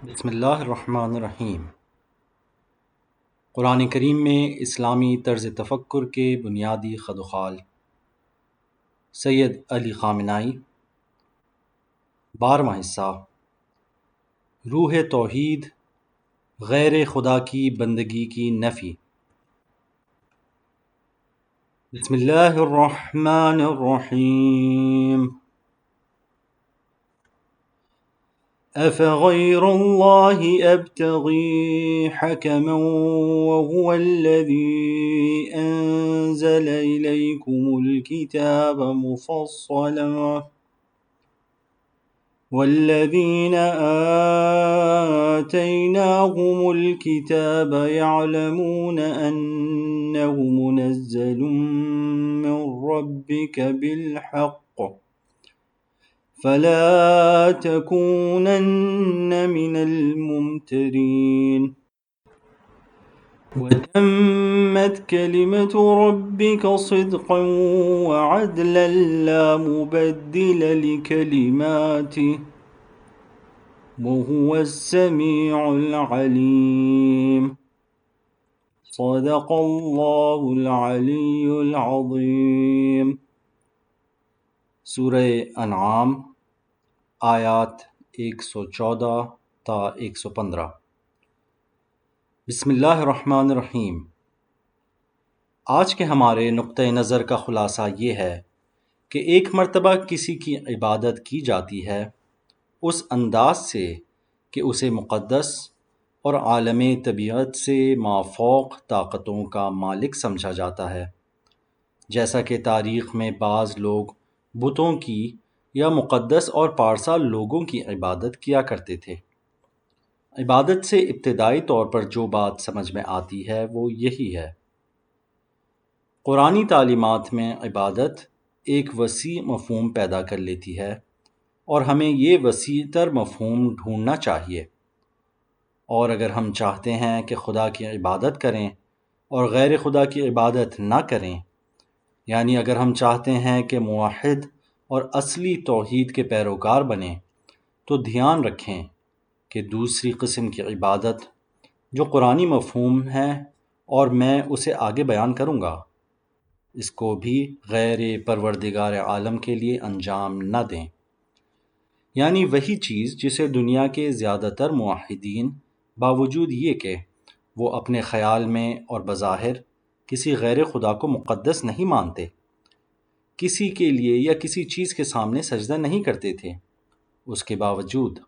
بسم اللہ الرحمن الرحیم۔ قرآن کریم میں اسلامی طرز تفکر کے بنیادی خد و خال، سید علی خامنائی۔ 12واں حصہ، روح توحید، غیر خدا کی بندگی کی نفی۔ بسم اللہ الرحمن الرحیم۔ أفغير الله أبتغي حكما وهو الذي أنزل إليكم الكتاب مفصلا والذين آتيناهم الكتاب يعلمون أنه منزل من ربك بالحق فلا تكونن من الممترين وتمت كلمة ربك صدقا وعدلا لا مبدل لكلماته وهو السميع العليم صدق اللہ العلی العظیم۔ سورہ انعام آیات 114 تا 115۔ بسم اللہ الرحمن الرحیم۔ آج کے ہمارے نقطۂ نظر کا خلاصہ یہ ہے کہ ایک مرتبہ کسی کی عبادت کی جاتی ہے اس انداز سے کہ اسے مقدس اور عالم طبیعت سے مافوق طاقتوں کا مالک سمجھا جاتا ہے، جیسا کہ تاریخ میں بعض لوگ بتوں کی یا مقدس اور پارسا لوگوں کی عبادت کیا کرتے تھے۔ عبادت سے ابتدائی طور پر جو بات سمجھ میں آتی ہے وہ یہی ہے۔ قرآنی تعلیمات میں عبادت ایک وسیع مفہوم پیدا کر لیتی ہے اور ہمیں یہ وسیع تر مفہوم ڈھونڈنا چاہیے، اور اگر ہم چاہتے ہیں کہ خدا کی عبادت کریں اور غیر خدا کی عبادت نہ کریں، یعنی اگر ہم چاہتے ہیں کہ موحد اور اصلی توحید کے پیروکار بنیں، تو دھیان رکھیں کہ دوسری قسم کی عبادت جو قرآنی مفہوم ہے اور میں اسے آگے بیان کروں گا، اس کو بھی غیر پروردگار عالم کے لیے انجام نہ دیں، یعنی وہی چیز جسے دنیا کے زیادہ تر موحدین باوجود یہ کہ وہ اپنے خیال میں اور بظاہر کسی غیر خدا کو مقدس نہیں مانتے، کسی کے لیے یا کسی چیز کے سامنے سجدہ نہیں کرتے تھے، اس کے باوجود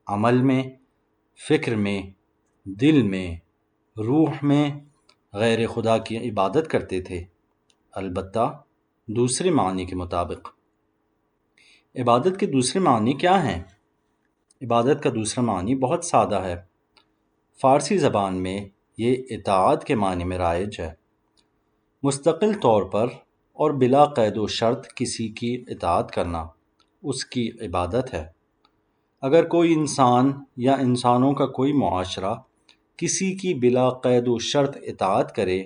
عمل میں، فکر میں، دل میں، روح میں غیر خدا کی عبادت کرتے تھے، البتہ دوسرے معنی کے مطابق۔ عبادت کے دوسرے معنی کیا ہیں؟ عبادت کا دوسرا معنی بہت سادہ ہے۔ فارسی زبان میں یہ اطاعت کے معنی میں رائج ہے۔ مستقل طور پر اور بلا قید و شرط کسی کی اطاعت کرنا اس کی عبادت ہے۔ اگر کوئی انسان یا انسانوں کا کوئی معاشرہ کسی کی بلا قید و شرط اطاعت کرے،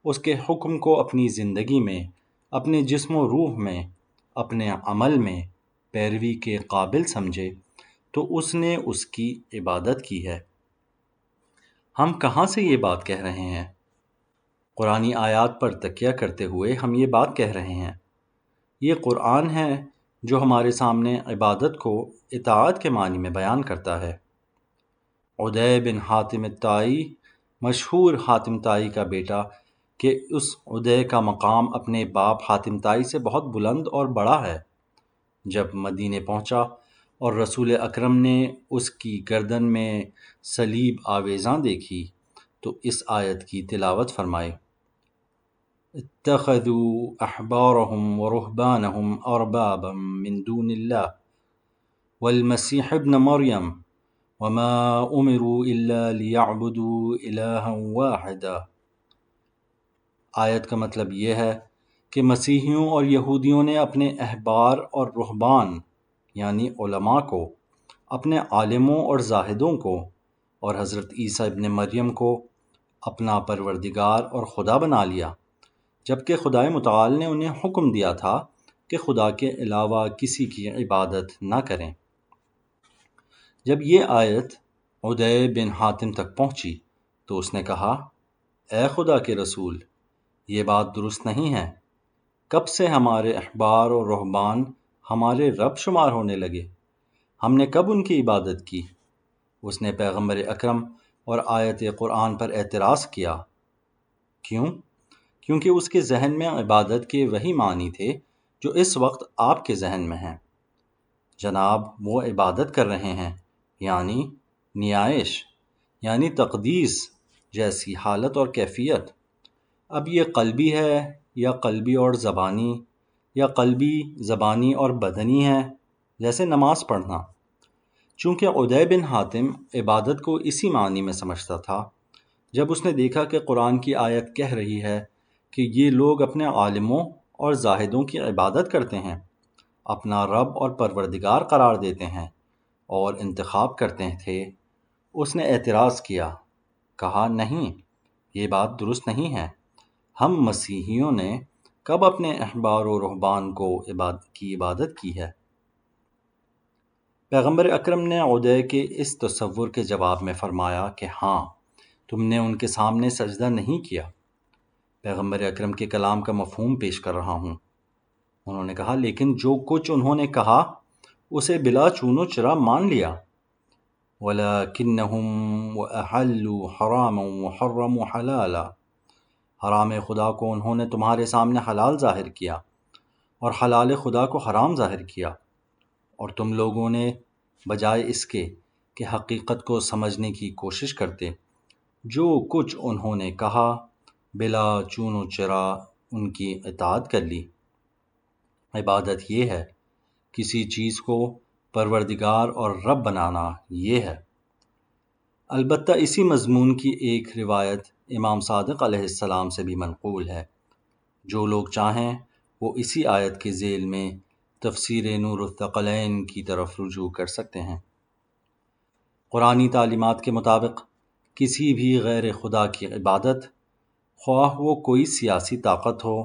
اس کے حکم کو اپنی زندگی میں، اپنے جسم و روح میں، اپنے عمل میں پیروی کے قابل سمجھے، تو اس نے اس کی عبادت کی ہے۔ ہم کہاں سے یہ بات کہہ رہے ہیں؟ قرآنی آیات پر تکیہ کرتے ہوئے ہم یہ بات کہہ رہے ہیں۔ یہ قرآن ہے جو ہمارے سامنے عبادت کو اطاعت کے معنی میں بیان کرتا ہے۔ عدی بن حاتم الطائی، مشہور حاتم طائی کا بیٹا، کہ اس عدی کا مقام اپنے باپ حاتم طائی سے بہت بلند اور بڑا ہے، جب مدینے پہنچا اور رسول اکرم نے اس کی گردن میں صلیب آویزاں دیکھی تو اس آیت کی تلاوت فرمائی: اتخذوا احبارهم ورهبانهم اربابا من دون الله والمسيح ابن مريم وما امروا الا ليعبدوا الها واحدا۔ آیت کا مطلب یہ ہے کہ مسیحیوں اور یہودیوں نے اپنے احبار اور رہبان یعنی علماء کو، اپنے عالموں اور زاہدوں کو، اور حضرت عیسیٰ ابن مریم کو اپنا پروردگار اور خدا بنا لیا، جبکہ خدائے متعال نے انہیں حکم دیا تھا کہ خدا کے علاوہ کسی کی عبادت نہ کریں۔ جب یہ آیت عدی بن حاتم تک پہنچی تو اس نے کہا، اے خدا کے رسول، یہ بات درست نہیں ہے۔ کب سے ہمارے احبار اور رہبان ہمارے رب شمار ہونے لگے؟ ہم نے کب ان کی عبادت کی؟ اس نے پیغمبر اکرم اور آیت قرآن پر اعتراض کیا۔ کیوں؟ کیونکہ اس کے ذہن میں عبادت کے وہی معنی تھے جو اس وقت آپ کے ذہن میں ہیں۔ جناب، وہ عبادت کر رہے ہیں، یعنی نیائش، یعنی تقدیس جیسی حالت اور کیفیت۔ اب یہ قلبی ہے یا قلبی اور زبانی، یا قلبی، زبانی اور بدنی ہے، جیسے نماز پڑھنا۔ چونکہ عدی بن حاتم عبادت کو اسی معنی میں سمجھتا تھا، جب اس نے دیکھا کہ قرآن کی آیت کہہ رہی ہے کہ یہ لوگ اپنے عالموں اور زاہدوں کی عبادت کرتے ہیں، اپنا رب اور پروردگار قرار دیتے ہیں اور انتخاب کرتے تھے، اس نے اعتراض کیا، کہا نہیں، یہ بات درست نہیں ہے۔ ہم مسیحیوں نے کب اپنے احبار و رہبان کو عبادت کی ہے؟ پیغمبر اکرم نے عدی کے اس تصور کے جواب میں فرمایا کہ ہاں، تم نے ان کے سامنے سجدہ نہیں کیا۔ پیغمبر اکرم کے کلام کا مفہوم پیش کر رہا ہوں۔ انہوں نے کہا، لیکن جو کچھ انہوں نے کہا اسے بلا چون و چرا مان لیا۔ وَلَكِنَّهُمْ وَأَحَلُّوا حَرَامًا وَحَرَّمُوا حَلَالًا، حرام خدا کو انہوں نے تمہارے سامنے حلال ظاہر کیا اور حلال خدا کو حرام ظاہر کیا، اور تم لوگوں نے بجائے اس کے کہ حقیقت کو سمجھنے کی کوشش کرتے، جو کچھ انہوں نے کہا بلا چون و چرا ان کی اطاعت کر لی۔ عبادت یہ ہے، کسی چیز کو پروردگار اور رب بنانا یہ ہے۔ البتہ اسی مضمون کی ایک روایت امام صادق علیہ السلام سے بھی منقول ہے۔ جو لوگ چاہیں وہ اسی آیت کے ذیل میں تفسیر نور الثقلین کی طرف رجوع کر سکتے ہیں۔ قرآنی تعلیمات کے مطابق کسی بھی غیر خدا کی عبادت، خواہ وہ کوئی سیاسی طاقت ہو،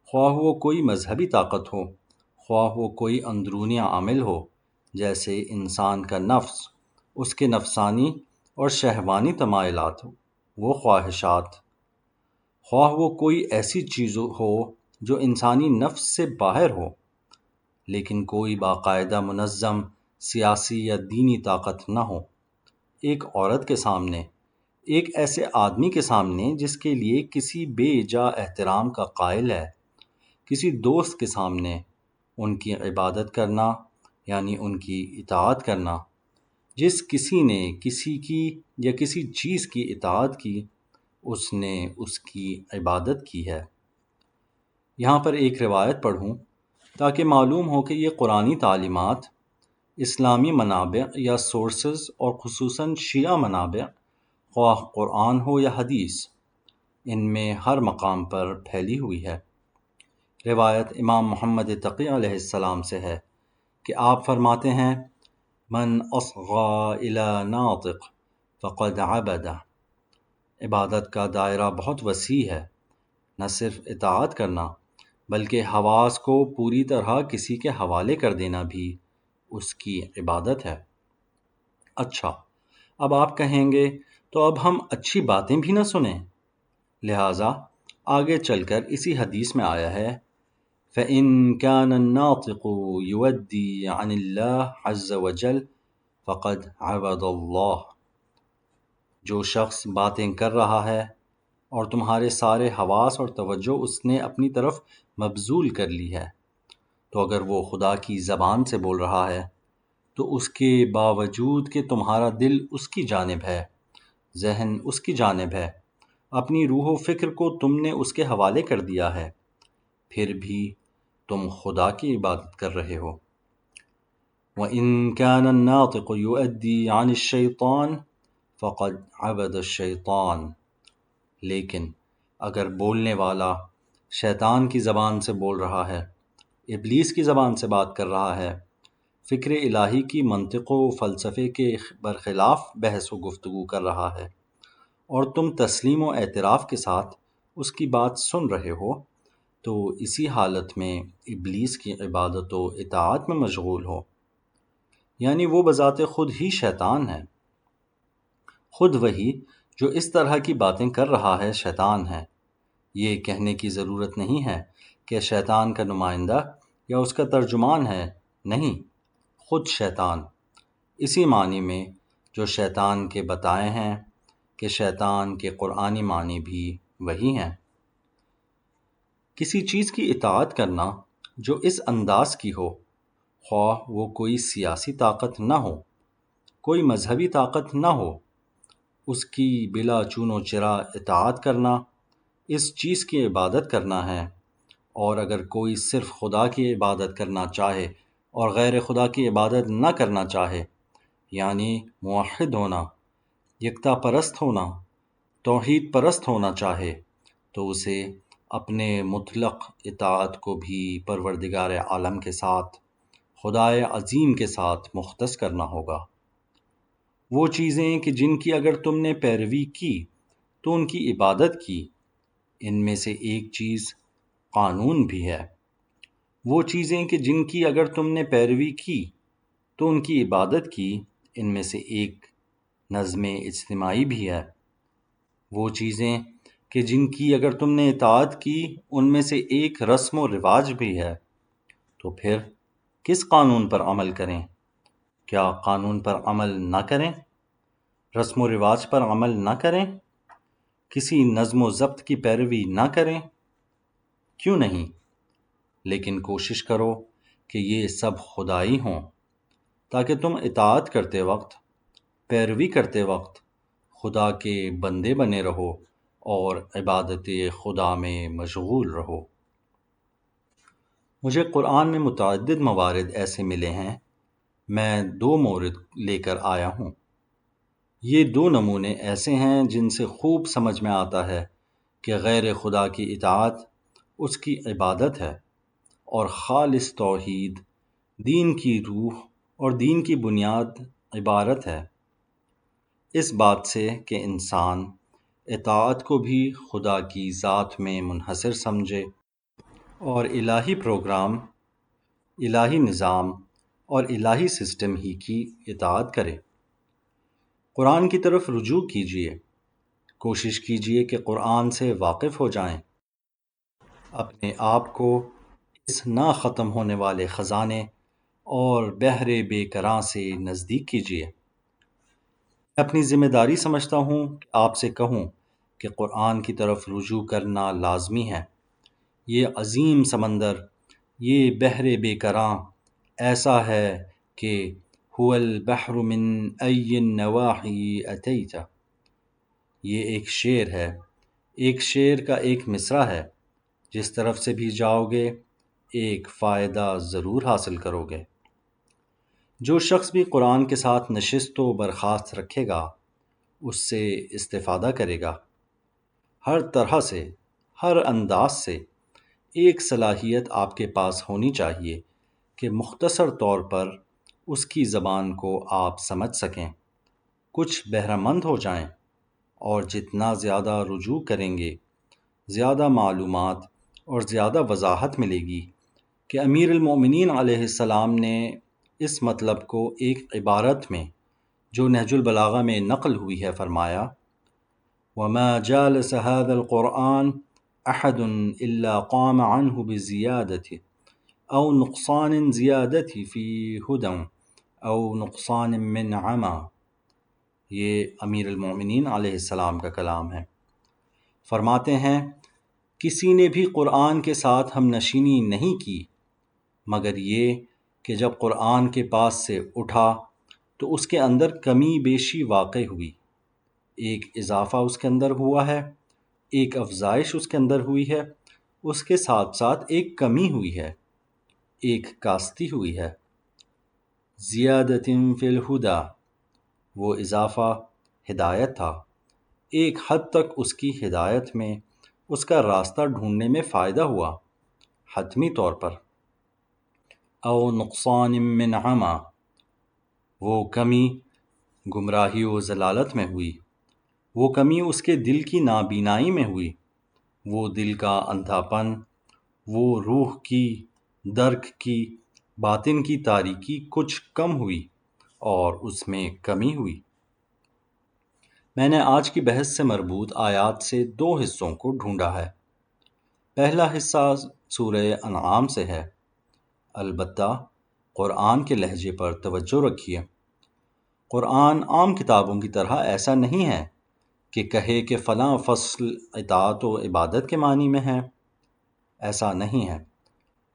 خواہ وہ کوئی مذہبی طاقت ہو، خواہ وہ کوئی اندرونی عامل ہو، جیسے انسان کا نفس، اس کے نفسانی اور شہوانی تمائلات، وہ خواہشات، خواہ وہ کوئی ایسی چیز ہو جو انسانی نفس سے باہر ہو، لیکن کوئی باقاعدہ منظم سیاسی یا دینی طاقت نہ ہو، ایک عورت کے سامنے، ایک ایسے آدمی کے سامنے جس کے لیے کسی بے جا احترام کا قائل ہے، کسی دوست کے سامنے ان کی عبادت کرنا یعنی ان کی اطاعت کرنا۔ جس کسی نے کسی کی یا کسی چیز کی اطاعت کی، اس نے اس کی عبادت کی ہے۔ یہاں پر ایک روایت پڑھوں تاکہ معلوم ہو کہ یہ قرآنی تعلیمات اسلامی منابع یا سورسز، اور خصوصاً شیعہ منابع، خواہ قرآن ہو یا حدیث، ان میں ہر مقام پر پھیلی ہوئی ہے۔ روایت امام محمد تقی علیہ السلام سے ہے کہ آپ فرماتے ہیں، من اصغى الى ناطق فقد عبد۔ عبادت کا دائرہ بہت وسیع ہے، نہ صرف اطاعت کرنا بلکہ حواس کو پوری طرح کسی کے حوالے کر دینا بھی اس کی عبادت ہے۔ اچھا، اب آپ کہیں گے تو اب ہم اچھی باتیں بھی نہ سنیں؟ لہٰذا آگے چل کر اسی حدیث میں آیا ہے، فَإِن كَانَ النَّاطِقُ يُؤَدِّي عَنِ اللَّهِ عَزَّ وَجَلَّ فَقَدْ عَبَدَ اللَّهِ۔ جو شخص باتیں کر رہا ہے اور تمہارے سارے حواس اور توجہ اس نے اپنی طرف مبذول کر لی ہے، تو اگر وہ خدا کی زبان سے بول رہا ہے تو اس کے باوجود کہ تمہارا دل اس کی جانب ہے، ذہن اس کی جانب ہے، اپنی روح و فکر کو تم نے اس کے حوالے کر دیا ہے، پھر بھی تم خدا کی عبادت کر رہے ہو۔ وَإِن كَانَ النَّاطِقُ يُؤَدِّي عَنِ الشَّيْطَانِ فَقَدْ عَبَدَ الشَّيْطَانِ۔ لیکن اگر بولنے والا شیطان کی زبان سے بول رہا ہے، ابلیس کی زبان سے بات کر رہا ہے، فکر الہی کی منطق و فلسفے کے برخلاف بحث و گفتگو کر رہا ہے، اور تم تسلیم و اعتراف کے ساتھ اس کی بات سن رہے ہو، تو اسی حالت میں ابلیس کی عبادت و اطاعت میں مشغول ہو، یعنی وہ بذات خود ہی شیطان ہے۔ خود وہی جو اس طرح کی باتیں کر رہا ہے شیطان ہے۔ یہ کہنے کی ضرورت نہیں ہے کہ شیطان کا نمائندہ یا اس کا ترجمان ہے، نہیں، خود شیطان، اسی معنی میں جو شیطان کے بتائے ہیں کہ شیطان کے قرآنی معنی بھی وہی ہیں۔ کسی چیز کی اطاعت کرنا جو اس انداز کی ہو، خواہ وہ کوئی سیاسی طاقت نہ ہو، کوئی مذہبی طاقت نہ ہو، اس کی بلا چون و چرا اطاعت کرنا اس چیز کی عبادت کرنا ہے۔ اور اگر کوئی صرف خدا کی عبادت کرنا چاہے اور غیر خدا کی عبادت نہ کرنا چاہے، یعنی موحد ہونا، یکتا پرست ہونا، توحید پرست ہونا چاہے، تو اسے اپنے مطلق اطاعت کو بھی پروردگار عالم کے ساتھ، خدائے عظیم کے ساتھ مختص کرنا ہوگا۔ وہ چیزیں کہ جن کی اگر تم نے پیروی کی تو ان کی عبادت کی، ان میں سے ایک چیز قانون بھی ہے۔ وہ چیزیں کہ جن کی اگر تم نے پیروی کی تو ان کی عبادت کی، ان میں سے ایک نظم اجتماعی بھی ہے۔ وہ چیزیں کہ جن کی اگر تم نے اطاعت کی، ان میں سے ایک رسم و رواج بھی ہے۔ تو پھر کس قانون پر عمل کریں؟ کیا قانون پر عمل نہ کریں؟ رسم و رواج پر عمل نہ کریں؟ کسی نظم و ضبط کی پیروی نہ کریں؟ کیوں نہیں؟ لیکن کوشش کرو کہ یہ سب خدائی ہوں، تاکہ تم اطاعت کرتے وقت، پیروی کرتے وقت خدا کے بندے بنے رہو اور عبادت خدا میں مشغول رہو۔ مجھے قرآن میں متعدد موارد ایسے ملے ہیں، میں 2 مورد لے کر آیا ہوں۔ یہ 2 نمونے ایسے ہیں جن سے خوب سمجھ میں آتا ہے کہ غیر خدا کی اطاعت اس کی عبادت ہے، اور خالص توحید دین کی روح اور دین کی بنیاد عبارت ہے اس بات سے کہ انسان اطاعت کو بھی خدا کی ذات میں منحصر سمجھے اور الہی پروگرام، الہی نظام اور الہی سسٹم ہی کی اطاعت کرے۔ قرآن کی طرف رجوع کیجیے، کوشش کیجیے کہ قرآن سے واقف ہو جائیں، اپنے آپ کو اس نہ ختم ہونے والے خزانے اور بحر بے کراں سے نزدیک کیجیے۔ میں اپنی ذمہ داری سمجھتا ہوں کہ آپ سے کہوں کہ قرآن کی طرف رجوع کرنا لازمی ہے۔ یہ عظیم سمندر، یہ بحر بے کراں ایسا ہے کہ هو البحر من ای النواحی اتیت، یہ ایک شعر ہے، ایک شعر کا ایک مصرع ہے، جس طرف سے بھی جاؤ گے ایک فائدہ ضرور حاصل کرو گے۔ جو شخص بھی قرآن کے ساتھ نشست و برخاست رکھے گا، اس سے استفادہ کرے گا۔ ہر طرح سے، ہر انداز سے ایک صلاحیت آپ کے پاس ہونی چاہیے کہ مختصر طور پر اس کی زبان کو آپ سمجھ سکیں، کچھ بہرہ مند ہو جائیں، اور جتنا زیادہ رجوع کریں گے، زیادہ معلومات اور زیادہ وضاحت ملے گی کہ امیر المومنین علیہ السلام نے اس مطلب کو ایک عبارت میں جو نہج البلاغہ میں نقل ہوئی ہے فرمایا، وَمَا جَالَسَ هَذَا الْقُرْآنِ أَحَدٌ إِلَّا قَامَ عَنْهُ بِزِيَادَةٍ أَوْ نُقْصَانٍ زِيَادَةٍ فِي هُدًى أَوْ نُقْصَانٍ مِّنْ عَمَى۔ یہ امیر المومنین علیہ السلام کا کلام ہے۔ فرماتے ہیں، کسی نے بھی قرآن کے ساتھ ہم نشینی نہیں کی مگر یہ کہ جب قرآن کے پاس سے اٹھا تو اس کے اندر کمی بیشی واقع ہوئی، ایک اضافہ اس کے اندر ہوا ہے، ایک افزائش اس کے اندر ہوئی ہے، اس کے ساتھ ساتھ ایک کمی ہوئی ہے، ایک کاستی ہوئی ہے۔ زیادۃ فی الہدیٰ، وہ اضافہ ہدایت تھا، ایک حد تک اس کی ہدایت میں، اس کا راستہ ڈھونڈنے میں فائدہ ہوا، حتمی طور پر۔ او نقصان من عمی، وہ کمی گمراہی و ضلالت میں ہوئی، وہ کمی اس کے دل کی نابینائی میں ہوئی، وہ دل کا اندھا پن، وہ روح کی، درک کی، باطن کی تاریکی کچھ کم ہوئی اور اس میں کمی ہوئی۔ میں نے آج کی بحث سے مربوط آیات سے 2 حصوں کو ڈھونڈا ہے۔ پہلا حصہ سورہ انعام سے ہے، البتہ قرآن کے لہجے پر توجہ رکھیے۔ قرآن عام کتابوں کی طرح ایسا نہیں ہے کہ کہے کہ فلاں فصل اطاعت و عبادت کے معنی میں ہے۔ ایسا نہیں ہے۔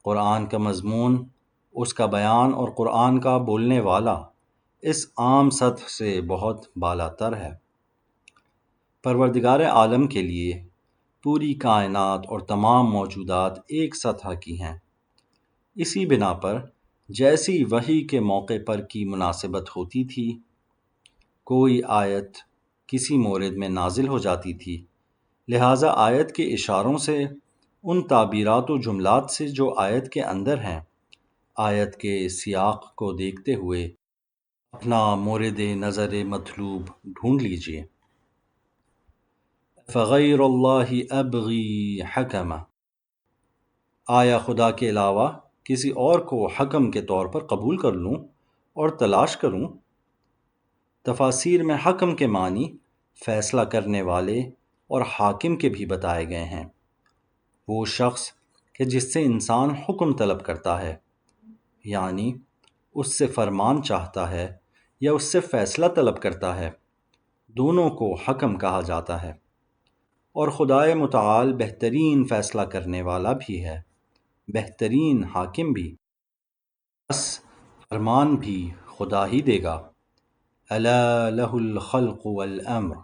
قرآن کا مضمون، اس کا بیان اور قرآن کا بولنے والا اس عام سطح سے بہت بالا تر ہے۔ پروردگار عالم کے لیے پوری کائنات اور تمام موجودات ایک سطح کی ہیں۔ اسی بنا پر جیسی وحی کے موقع پر کی مناسبت ہوتی تھی، کوئی آیت کسی مورد میں نازل ہو جاتی تھی، لہٰذا آیت کے اشاروں سے، ان تعبیرات و جملات سے جو آیت کے اندر ہیں، آیت کے سیاق کو دیکھتے ہوئے اپنا مورد نظر مطلوب ڈھونڈ لیجیے۔ فغیر اللہ ابغی حکما، آیا خدا کے علاوہ کسی اور کو حکم کے طور پر قبول کر لوں اور تلاش کروں؟ تفاسیر میں حکم کے معنی فیصلہ کرنے والے اور حاکم کے بھی بتائے گئے ہیں۔ وہ شخص کہ جس سے انسان حکم طلب کرتا ہے، یعنی اس سے فرمان چاہتا ہے یا اس سے فیصلہ طلب کرتا ہے، دونوں کو حکم کہا جاتا ہے۔ اور خدائے متعال بہترین فیصلہ کرنے والا بھی ہے، بہترین حاکم بھی۔ بس فرمان بھی خدا ہی دے گا۔ الا لہ الخلق والامر،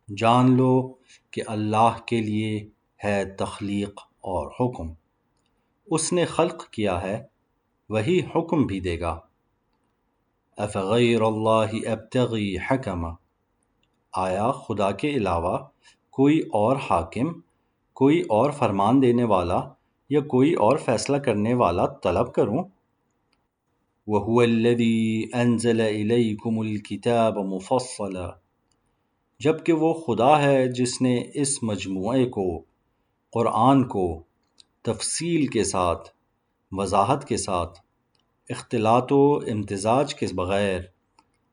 جان لو کہ اللہ کے لیے ہے تخلیق اور حکم۔ اس نے خلق کیا ہے، وہی حکم بھی دے گا۔ افغیر اللہ ابتغی حکما، آیا خدا کے علاوہ کوئی اور حاکم، کوئی اور فرمان دینے والا یا کوئی اور فیصلہ کرنے والا طلب کروں؟ وَهُوَ الَّذِي أَنزَلَ إِلَيْكُمُ الْكِتَابَ مُفَصَّلًا، جبکہ وہ خدا ہے جس نے اس مجموعے کو، قرآن کو، تفصیل کے ساتھ، وضاحت کے ساتھ، اختلاط و امتزاج کے بغیر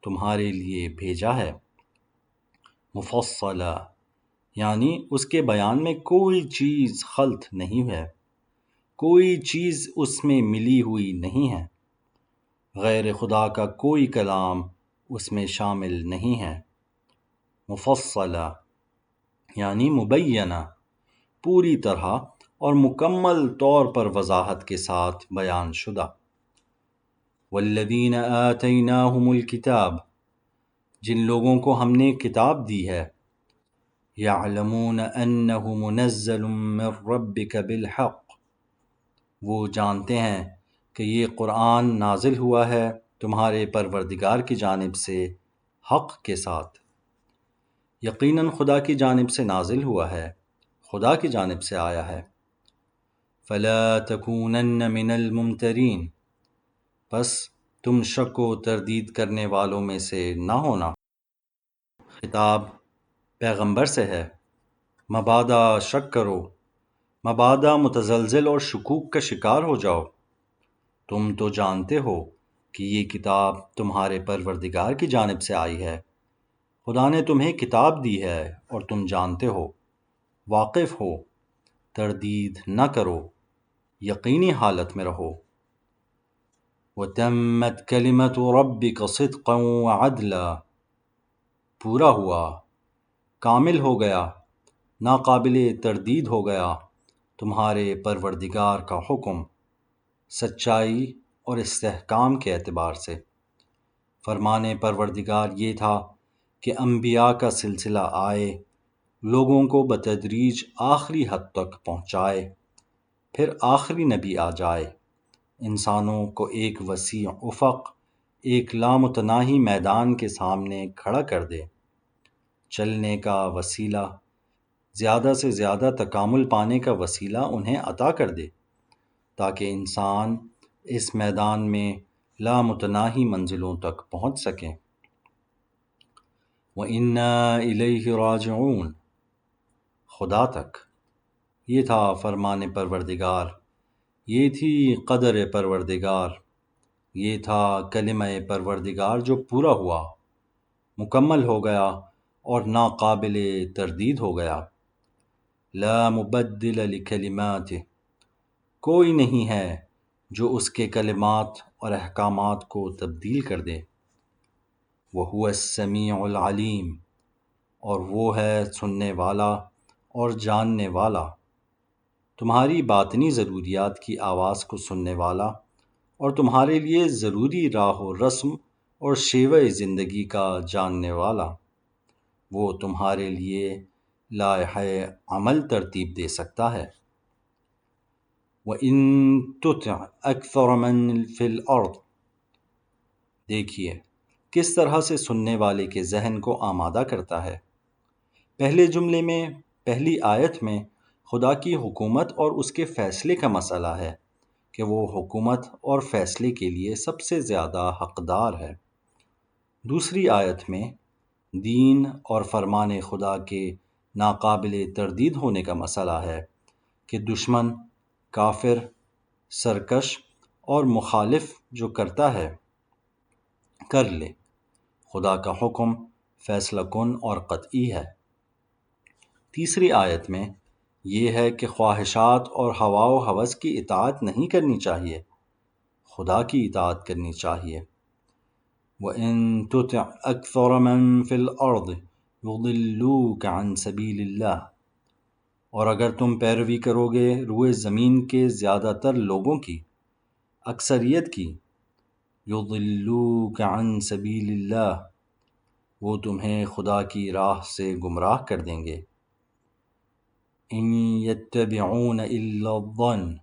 تمہارے لیے بھیجا ہے۔ مفصلا یعنی اس کے بیان میں کوئی چیز خلط نہیں ہے، کوئی چیز اس میں ملی ہوئی نہیں ہے، غیر خدا کا کوئی کلام اس میں شامل نہیں ہے۔ مفصلا یعنی مبینہ، پوری طرح اور مکمل طور پر وضاحت کے ساتھ بیان شدہ۔ والذین آتیناہم الکتاب، جن لوگوں کو ہم نے کتاب دی ہے، یعلمون انہ منزل من ربک بالحق، وہ جانتے ہیں کہ یہ قرآن نازل ہوا ہے تمہارے پروردگار کی جانب سے حق کے ساتھ۔ یقیناً خدا کی جانب سے نازل ہوا ہے، خدا کی جانب سے آیا ہے۔ فلا تکونن من الممترین، پس تم شک و تردید کرنے والوں میں سے نہ ہونا۔ خطاب پیغمبر سے ہے، مبادا شک کرو، مبادا متزلزل اور شکوک کا شکار ہو جاؤ۔ تم تو جانتے ہو کہ یہ کتاب تمہارے پروردگار کی جانب سے آئی ہے، خدا نے تمہیں کتاب دی ہے اور تم جانتے ہو، واقف ہو، تردید نہ کرو، یقینی حالت میں رہو۔ وَتَمَّتْ كَلِمَةُ رَبِّكَ صِدْقًا وَعَدْلًا، پورا ہوا، کامل ہو گیا، ناقابل تردید ہو گیا تمہارے پروردگار کا حکم، سچائی اور استحکام کے اعتبار سے۔ فرمان پروردگار یہ تھا کہ انبیاء کا سلسلہ آئے، لوگوں کو بتدریج آخری حد تک پہنچائے، پھر آخری نبی آ جائے، انسانوں کو ایک وسیع افق، ایک لامتناہی میدان کے سامنے کھڑا کر دے، چلنے کا وسیلہ، زیادہ سے زیادہ تکامل پانے کا وسیلہ انہیں عطا کر دے، تاکہ انسان اس میدان میں لامتناہی منزلوں تک پہنچ سکیں۔ وَإِنَّا إِلَيْهِ رَاجِعُونَ، خدا تک، یہ تھا فرمان پروردگار، یہ تھی قدر پروردگار، یہ تھا کلمہ پروردگار جو پورا ہوا، مکمل ہو گیا اور ناقابل تردید ہو گیا۔ لا مبدل لکلمات، کوئی نہیں ہے جو اس کے کلمات اور احکامات کو تبدیل کر دے۔ وہو السمیع العلیم، اور وہ ہے سننے والا اور جاننے والا، تمہاری باطنی ضروریات کی آواز کو سننے والا، اور تمہارے لیے ضروری راہ و رسم اور شیوہ زندگی کا جاننے والا۔ وہ تمہارے لیے لائحہ عمل ترتیب دے سکتا ہے۔ وَإِن تُطِعْ أَكْثَرَ مَن فِي الْأَرْضِ، دیکھیے کس طرح سے سننے والے کے ذہن کو آمادہ کرتا ہے۔ پہلے جملے میں، پہلی آیت میں خدا کی حکومت اور اس کے فیصلے کا مسئلہ ہے کہ وہ حکومت اور فیصلے کے لیے سب سے زیادہ حقدار ہے۔ دوسری آیت میں دین اور فرمان خدا کے ناقابل تردید ہونے کا مسئلہ ہے کہ دشمن، کافر، سرکش اور مخالف جو کرتا ہے کر لے، خدا کا حکم فیصلہ کن اور قطعی ہے۔ تیسری آیت میں یہ ہے کہ خواہشات اور ہوا و ہوس کی اطاعت نہیں کرنی چاہیے، خدا کی اطاعت کرنی چاہیے۔ وَإِن تُطِعْ أَكْثَرَ مَن فِي الْأَرْضِ يُضِلُّوكَ عَن سَبِيلِ اللَّهِ، اور اگر تم پیروی کرو گے روئے زمین کے زیادہ تر لوگوں کی، اکثریت کی، يُضِلُّوكَ عَن سَبِيلِ اللَّهِ، وہ تمہیں خدا کی راہ سے گمراہ کر دیں گے۔ إِن يَتَّبِعُونَ إِلَّا الظَّنَّ،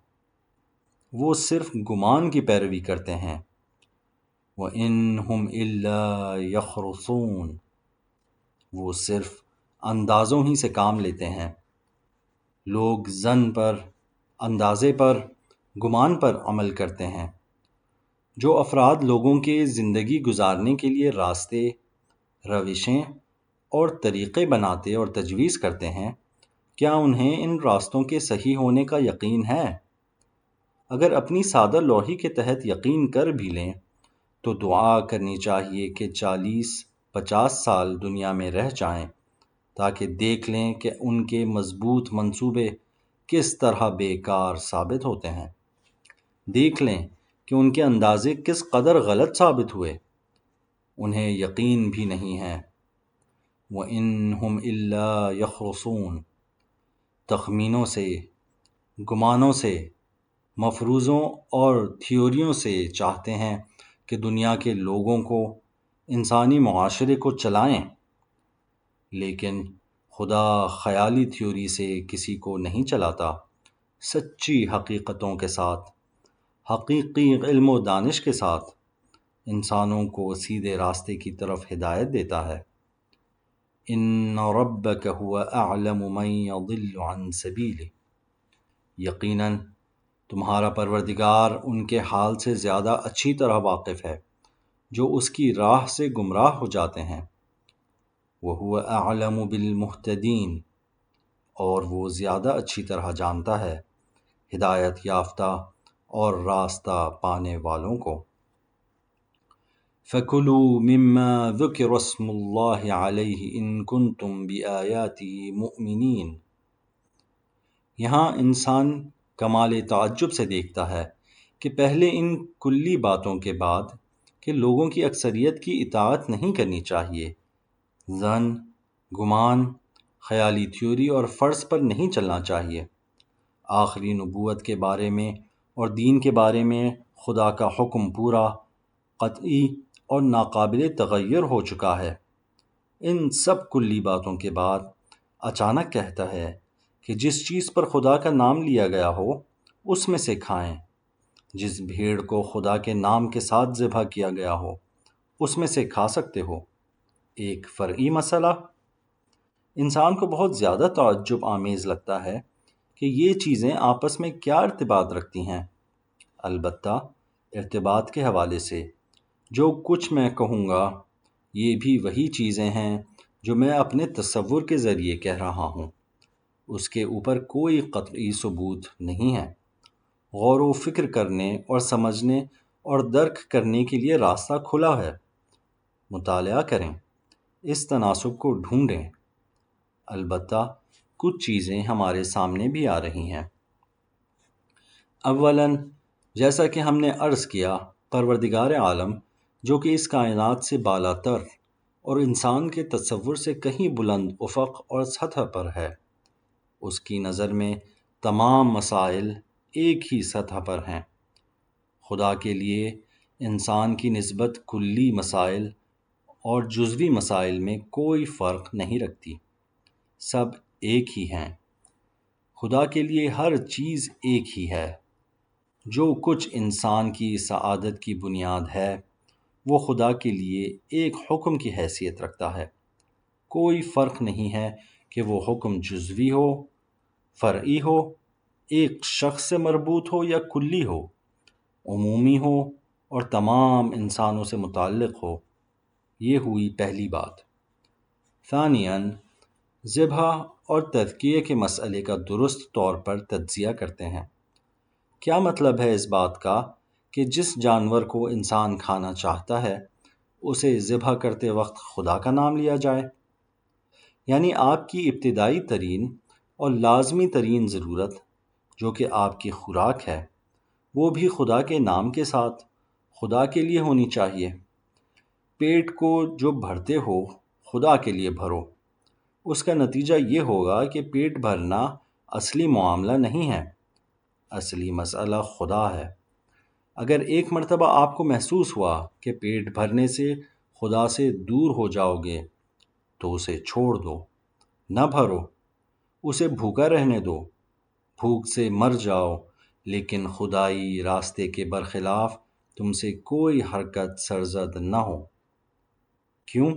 وہ صرف گمان کی پیروی کرتے ہیں۔ وَإِنْ هُمْ إِلَّا يَخْرُصُونَ، وہ صرف اندازوں ہی سے کام لیتے ہیں۔ لوگ ظن پر، اندازے پر، گمان پر عمل کرتے ہیں۔ جو افراد لوگوں کے زندگی گزارنے کے لیے راستے، روشیں اور طریقے بناتے اور تجویز کرتے ہیں، کیا انہیں ان راستوں کے صحیح ہونے کا یقین ہے؟ اگر اپنی سادہ لوحی کے تحت یقین کر بھی لیں تو دعا کرنی چاہیے کہ 40-50 سال دنیا میں رہ جائیں تاکہ دیکھ لیں کہ ان کے مضبوط منصوبے کس طرح بیکار ثابت ہوتے ہیں، دیکھ لیں کہ ان کے اندازے کس قدر غلط ثابت ہوئے۔ انہیں یقین بھی نہیں ہے۔ وَإِنْ هُمْ إِلَّا يَخْرُصُونَ، تخمینوں سے، گمانوں سے، مفروضوں اور تھیوریوں سے چاہتے ہیں کہ دنیا کے لوگوں کو، انسانی معاشرے کو چلائیں، لیکن خدا خیالی تھیوری سے کسی کو نہیں چلاتا، سچی حقیقتوں کے ساتھ، حقیقی علم و دانش کے ساتھ انسانوں کو سیدھے راستے کی طرف ہدایت دیتا ہے۔ ان ربک هو اعلم من یضل عن سبیلہ، یقیناً تمہارا پروردگار ان کے حال سے زیادہ اچھی طرح واقف ہے جو اس کی راہ سے گمراہ ہو جاتے ہیں۔ وَهُوَ أَعْلَمُ بِالْمُهْتَدِينَ، اور وہ زیادہ اچھی طرح جانتا ہے ہدایت یافتہ اور راستہ پانے والوں کو۔ فَكُلُوا مِمَّا ذُكِرَ اسْمُ اللَّهِ عَلَيْهِ إِن كُنتُم بِآيَاتِهِ مُؤْمِنِينَ، یہاں انسان کمال تعجب سے دیکھتا ہے کہ پہلے ان کلی باتوں کے بعد کہ لوگوں کی اکثریت کی اطاعت نہیں کرنی چاہیے، ظن، گمان، خیالی تھیوری اور فرض پر نہیں چلنا چاہیے، آخری نبوت کے بارے میں اور دین کے بارے میں خدا کا حکم پورا، قطعی اور ناقابل تغیر ہو چکا ہے، ان سب کلی باتوں کے بعد اچانک کہتا ہے کہ جس چیز پر خدا کا نام لیا گیا ہو اس میں سے کھائیں، جس بھیڑ کو خدا کے نام کے ساتھ ذبح کیا گیا ہو اس میں سے کھا سکتے ہو۔ ایک فرعی مسئلہ انسان کو بہت زیادہ تعجب آمیز لگتا ہے کہ یہ چیزیں آپس میں کیا ارتباط رکھتی ہیں۔ البتہ ارتباط کے حوالے سے جو کچھ میں کہوں گا یہ بھی وہی چیزیں ہیں جو میں اپنے تصور کے ذریعے کہہ رہا ہوں، اس کے اوپر کوئی قطعی ثبوت نہیں ہے۔ غور و فکر کرنے اور سمجھنے اور درک کرنے کے لیے راستہ کھلا ہے، مطالعہ کریں، اس تناسب کو ڈھونڈیں۔ البتہ کچھ چیزیں ہمارے سامنے بھی آ رہی ہیں۔ اولاً، جیسا کہ ہم نے عرض کیا، پروردگار عالم جو کہ اس کائنات سے بالا تر اور انسان کے تصور سے کہیں بلند افق اور سطح پر ہے، اس کی نظر میں تمام مسائل ایک ہی سطح پر ہیں۔ خدا کے لیے انسان کی نسبت کلی مسائل اور جزوی مسائل میں کوئی فرق نہیں رکھتی، سب ایک ہی ہیں۔ خدا کے لیے ہر چیز ایک ہی ہے۔ جو کچھ انسان کی سعادت کی بنیاد ہے، وہ خدا کے لیے ایک حکم کی حیثیت رکھتا ہے۔ کوئی فرق نہیں ہے کہ وہ حکم جزوی ہو، فرعی ہو، ایک شخص سے مربوط ہو یا کلی ہو، عمومی ہو اور تمام انسانوں سے متعلق ہو۔ یہ ہوئی پہلی بات۔ ثانیاً، ذبح اور تذکیے کے مسئلے کا درست طور پر تجزیہ کرتے ہیں۔ کیا مطلب ہے اس بات کا کہ جس جانور کو انسان کھانا چاہتا ہے اسے ذبح کرتے وقت خدا کا نام لیا جائے؟ یعنی آپ کی ابتدائی ترین اور لازمی ترین ضرورت جو کہ آپ کی خوراک ہے، وہ بھی خدا کے نام کے ساتھ خدا کے لیے ہونی چاہیے۔ پیٹ کو جو بھرتے ہو خدا کے لیے بھرو۔ اس کا نتیجہ یہ ہوگا کہ پیٹ بھرنا اصلی معاملہ نہیں ہے، اصلی مسئلہ خدا ہے۔ اگر ایک مرتبہ آپ کو محسوس ہوا کہ پیٹ بھرنے سے خدا سے دور ہو جاؤ گے تو اسے چھوڑ دو، نہ بھرو، اسے بھوکا رہنے دو، بھوک سے مر جاؤ، لیکن خدائی راستے کے برخلاف تم سے کوئی حرکت سرزد نہ ہو۔ کیوں؟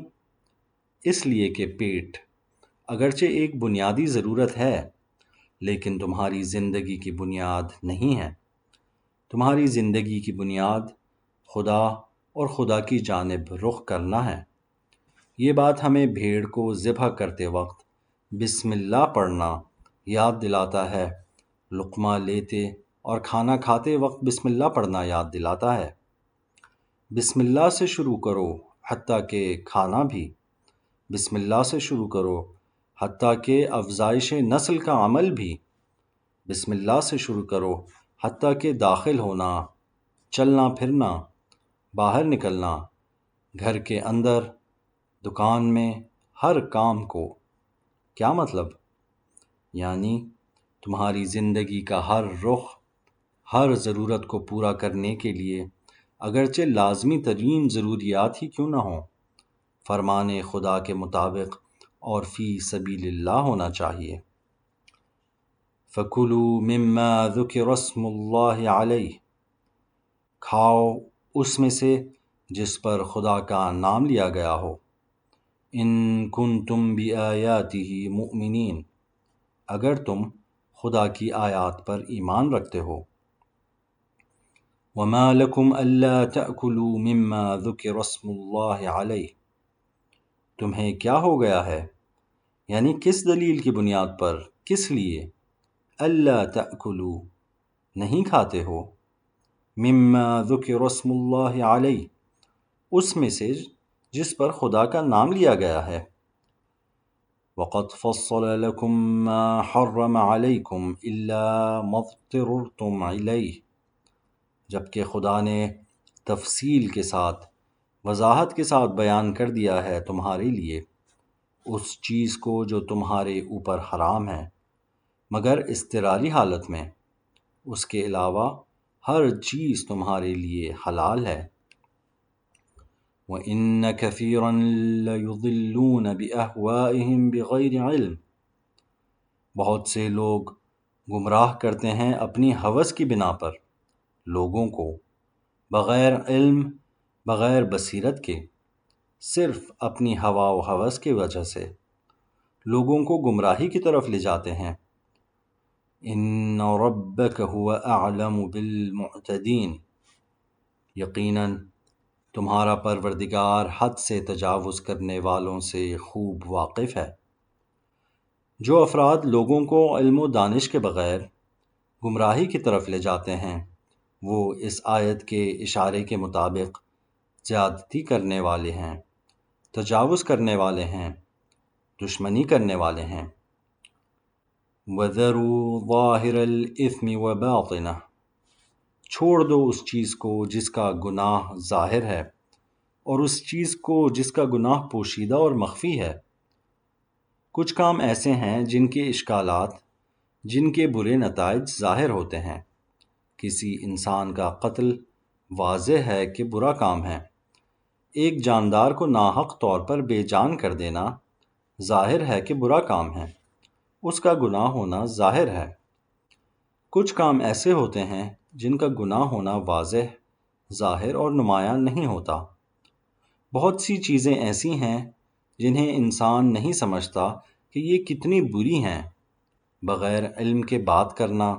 اس لیے کہ پیٹ اگرچہ ایک بنیادی ضرورت ہے، لیکن تمہاری زندگی کی بنیاد نہیں ہے۔ تمہاری زندگی کی بنیاد خدا اور خدا کی جانب رخ کرنا ہے۔ یہ بات ہمیں بھیڑ کو ذبح کرتے وقت بسم اللہ پڑھنا یاد دلاتا ہے، لقمہ لیتے اور کھانا کھاتے وقت بسم اللہ پڑھنا یاد دلاتا ہے۔ بسم اللہ سے شروع کرو، حتیٰ کہ کھانا بھی۔ بسم اللہ سے شروع کرو، حتیٰ کہ افزائش نسل کا عمل بھی۔ بسم اللہ سے شروع کرو، حتیٰ کہ داخل ہونا، چلنا پھرنا، باہر نکلنا، گھر کے اندر، دکان میں، ہر کام کو۔ کیا مطلب؟ یعنی تمہاری زندگی کا ہر رخ ہر ضرورت کو پورا کرنے کے لیے اگرچہ لازمی ترین ضروریات ہی کیوں نہ ہوں، فرمان خدا کے مطابق اور فی سبیل اللہ ہونا چاہیے۔ فَكُلُوا مِمَّا ذُكِرَ اسْمُ اللَّهِ عَلَيْهِ، کھاؤ اس میں سے جس پر خدا کا نام لیا گیا ہو۔ ان کنتم بآیاتہ مؤمنین، اگر تم خدا کی آیات پر ایمان رکھتے ہو۔ وما لکم الا تأکلوا مما ذکر اسم اللہ علیہ، تمہیں کیا ہو گیا ہے، یعنی کس دلیل کی بنیاد پر، کس لیے الا تأکلوا نہیں کھاتے ہو، مما ذکر اسم اللہ علیہ اس میں سے جس پر خدا کا نام لیا گیا ہے۔ وَقَدْ فَصَّلَ لَكُم مَّا حَرَّمَ عَلَيْكُمْ إِلَّا مَا اضْطُرِرْتُمْ إِلَيْهِ، جبکہ خدا نے تفصیل کے ساتھ، وضاحت کے ساتھ بیان کر دیا ہے تمہارے لیے اس چیز کو جو تمہارے اوپر حرام ہے، مگر اضطراری حالت میں۔ اس کے علاوہ ہر چیز تمہارے لیے حلال ہے۔ وَإِنَّ كَثِيرًا لَيُضِلُّونَ بِأَهْوَائِهِمْ بِغَيْرِ عِلْمٍ، بہت سے لوگ گمراہ کرتے ہیں اپنی ہوس کی بنا پر لوگوں کو، بغیر علم، بغیر بصیرت کے، صرف اپنی ہوا و ہوس کی وجہ سے لوگوں کو گمراہی کی طرف لے جاتے ہیں۔ ان ربک هو اعلم بالمعتدین، یقیناً تمہارا پروردگار حد سے تجاوز کرنے والوں سے خوب واقف ہے۔ جو افراد لوگوں کو علم و دانش کے بغیر گمراہی کی طرف لے جاتے ہیں، وہ اس آیت کے اشارے کے مطابق زیادتی کرنے والے ہیں، تجاوز کرنے والے ہیں، دشمنی کرنے والے ہیں۔ وَذَرُوا ظَاهِرَ الْإِثْمِ وَبَاطِنَهُ، چھوڑ دو اس چیز کو جس کا گناہ ظاہر ہے اور اس چیز کو جس کا گناہ پوشیدہ اور مخفی ہے۔ کچھ کام ایسے ہیں جن کے اشکالات، جن کے برے نتائج ظاہر ہوتے ہیں۔ کسی انسان کا قتل واضح ہے کہ برا کام ہے۔ ایک جاندار کو ناحق طور پر بے جان کر دینا ظاہر ہے کہ برا کام ہے، اس کا گناہ ہونا ظاہر ہے۔ کچھ کام ایسے ہوتے ہیں جن کا گناہ ہونا واضح، ظاہر اور نمایاں نہیں ہوتا۔ بہت سی چیزیں ایسی ہیں جنہیں انسان نہیں سمجھتا کہ یہ کتنی بری ہیں۔ بغیر علم کے بات کرنا،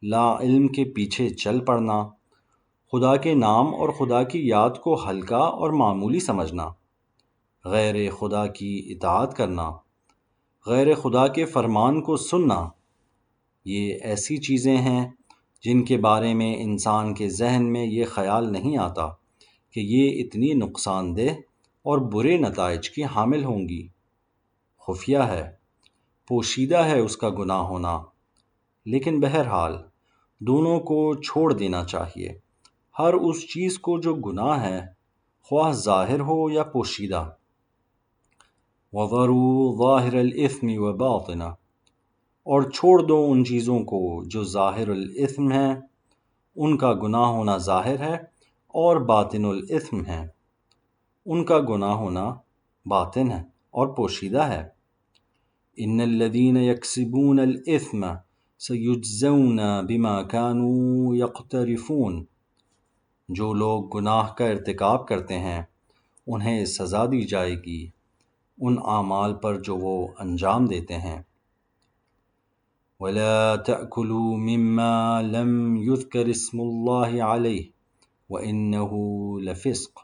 لا علم کے پیچھے چل پڑنا، خدا کے نام اور خدا کی یاد کو ہلکا اور معمولی سمجھنا، غیر خدا کی اطاعت کرنا، غیر خدا کے فرمان کو سننا، یہ ایسی چیزیں ہیں جن کے بارے میں انسان کے ذہن میں یہ خیال نہیں آتا کہ یہ اتنی نقصان دہ اور برے نتائج کی حامل ہوں گی۔ خفیہ ہے، پوشیدہ ہے اس کا گناہ ہونا، لیکن بہرحال دونوں کو چھوڑ دینا چاہیے۔ ہر اس چیز کو جو گناہ ہے، خواہ ظاہر ہو یا پوشیدہ۔ وَذَرُوا ظَاهِرَ الْإِثْمِ وَبَاطِنَهُ، اور چھوڑ دو ان چیزوں کو جو ظاہر الاثم ہیں، ان کا گناہ ہونا ظاہر ہے، اور باطن الاثم ہے، ان کا گناہ ہونا باطن ہے اور پوشیدہ ہے۔ إِنَّ الَّذِينَ يَكْسِبُونَ الْإِثْمَ سَيُجْزَوْنَ بِمَا كَانُوا يَقْتَرِفُونَ، جو لوگ گناہ کا ارتکاب کرتے ہیں انہیں سزا دی جائے گی ان اعمال پر جو وہ انجام دیتے ہیں۔ وَلَا تَأْكُلُوا مِمَّا لَمْ يُذْكَرِ اسْمُ اللَّهِ عَلَيْهِ وَإِنَّهُ لَفِسْقٌ،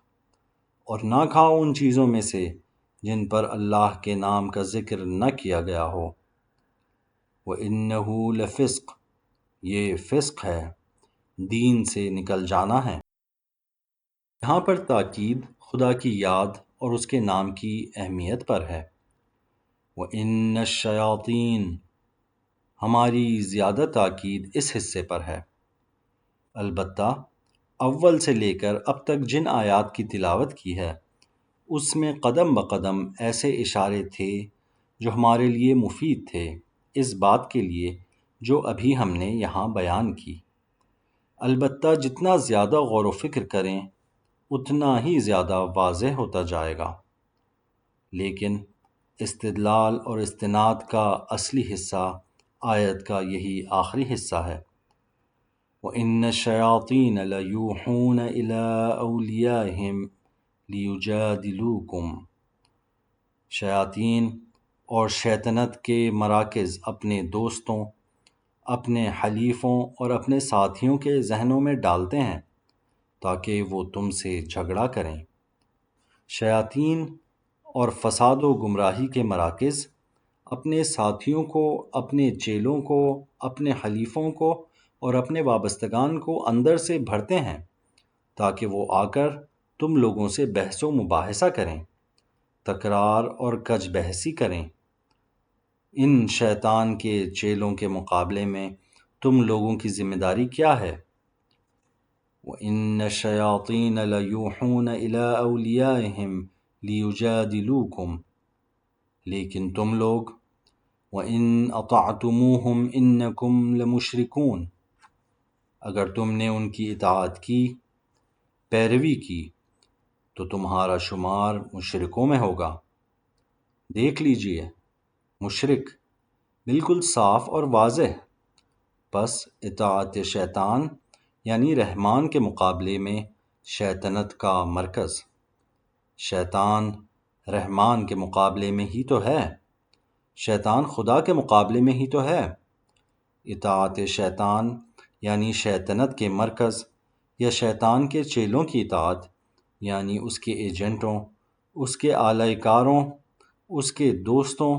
اور نہ کھاؤ ان چیزوں میں سے جن پر اللہ کے نام کا ذکر نہ کیا گیا ہو۔ وَإِنَّهُ لَفِسْقٌ، یہ فسق ہے، دین سے نکل جانا ہے۔ یہاں پر تاکید خدا کی یاد اور اس کے نام کی اہمیت پر ہے۔ وَإِنَّ الشَّيَاطِينَ، ہماری زیادہ تاکید اس حصے پر ہے۔ البتہ اول سے لے کر اب تک جن آیات کی تلاوت کی ہے، اس میں قدم بقدم ایسے اشارے تھے جو ہمارے لیے مفید تھے، اس بات کے لیے جو ابھی ہم نے یہاں بیان کی۔ البتہ جتنا زیادہ غور و فکر کریں اتنا ہی زیادہ واضح ہوتا جائے گا، لیکن استدلال اور استناد کا اصلی حصہ آیت کا یہی آخری حصہ ہے۔ وَإِنَّ الشَّيَاطِينَ لَيُوحُونَ إِلَىٰ أَوْلِيَائِهِمْ لِيُجَادِلُوكُمْ، شیاطین اور شیطنت کے مراکز اپنے دوستوں، اپنے حلیفوں اور اپنے ساتھیوں کے ذہنوں میں ڈالتے ہیں تاکہ وہ تم سے جھگڑا کریں۔ شیاطین اور فساد و گمراہی کے مراکز اپنے ساتھیوں کو، اپنے چیلوں کو، اپنے حلیفوں کو اور اپنے وابستگان کو اندر سے بھرتے ہیں تاکہ وہ آ کر تم لوگوں سے بحث و مباحثہ کریں، تکرار اور کج بحثی کریں۔ ان شیطان کے چیلوں کے مقابلے میں تم لوگوں کی ذمہ داری کیا ہے؟ وَإِنَّ الشَّيَاطِينَ لَيُوحُونَ إِلَىٰ أَوْلِيَائِهِمْ لِيُجَادِلُوكُمْ، لیکن تم لوگ وَإِنْ أَطَعْتُمُوهُمْ إِنَّكُمْ لَمُشْرِكُونَ، اگر تم نے ان کی اطاعت کی، پیروی کی، تو تمہارا شمار مشرکوں میں ہوگا۔ دیکھ لیجئے، مشرک بالکل صاف اور واضح۔ پس اطاعت شیطان یعنی رحمان کے مقابلے میں شیطنت کا مرکز، شیطان رحمان کے مقابلے میں ہی تو ہے، شیطان خدا کے مقابلے میں ہی تو ہے۔ اطاعت شیطان یعنی شیطنت کے مرکز یا شیطان کے چیلوں کی اطاعت یعنی اس کے ایجنٹوں، اس کے اعلی کاروں، اس کے دوستوں،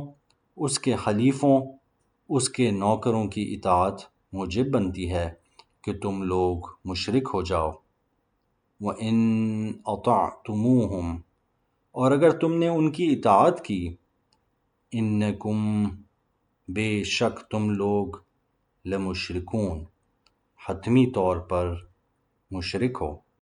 اس کے حلیفوں، اس کے نوکروں کی اطاعت موجب بنتی ہے کہ تم لوگ مشرک ہو جاؤ۔ وَإِنْ أَطَعْتُمُوهُمْ، اور اگر تم نے ان کی اطاعت کی، انکم بے شک تم لوگ لمشرکون حتمی طور پر مشرک ہو۔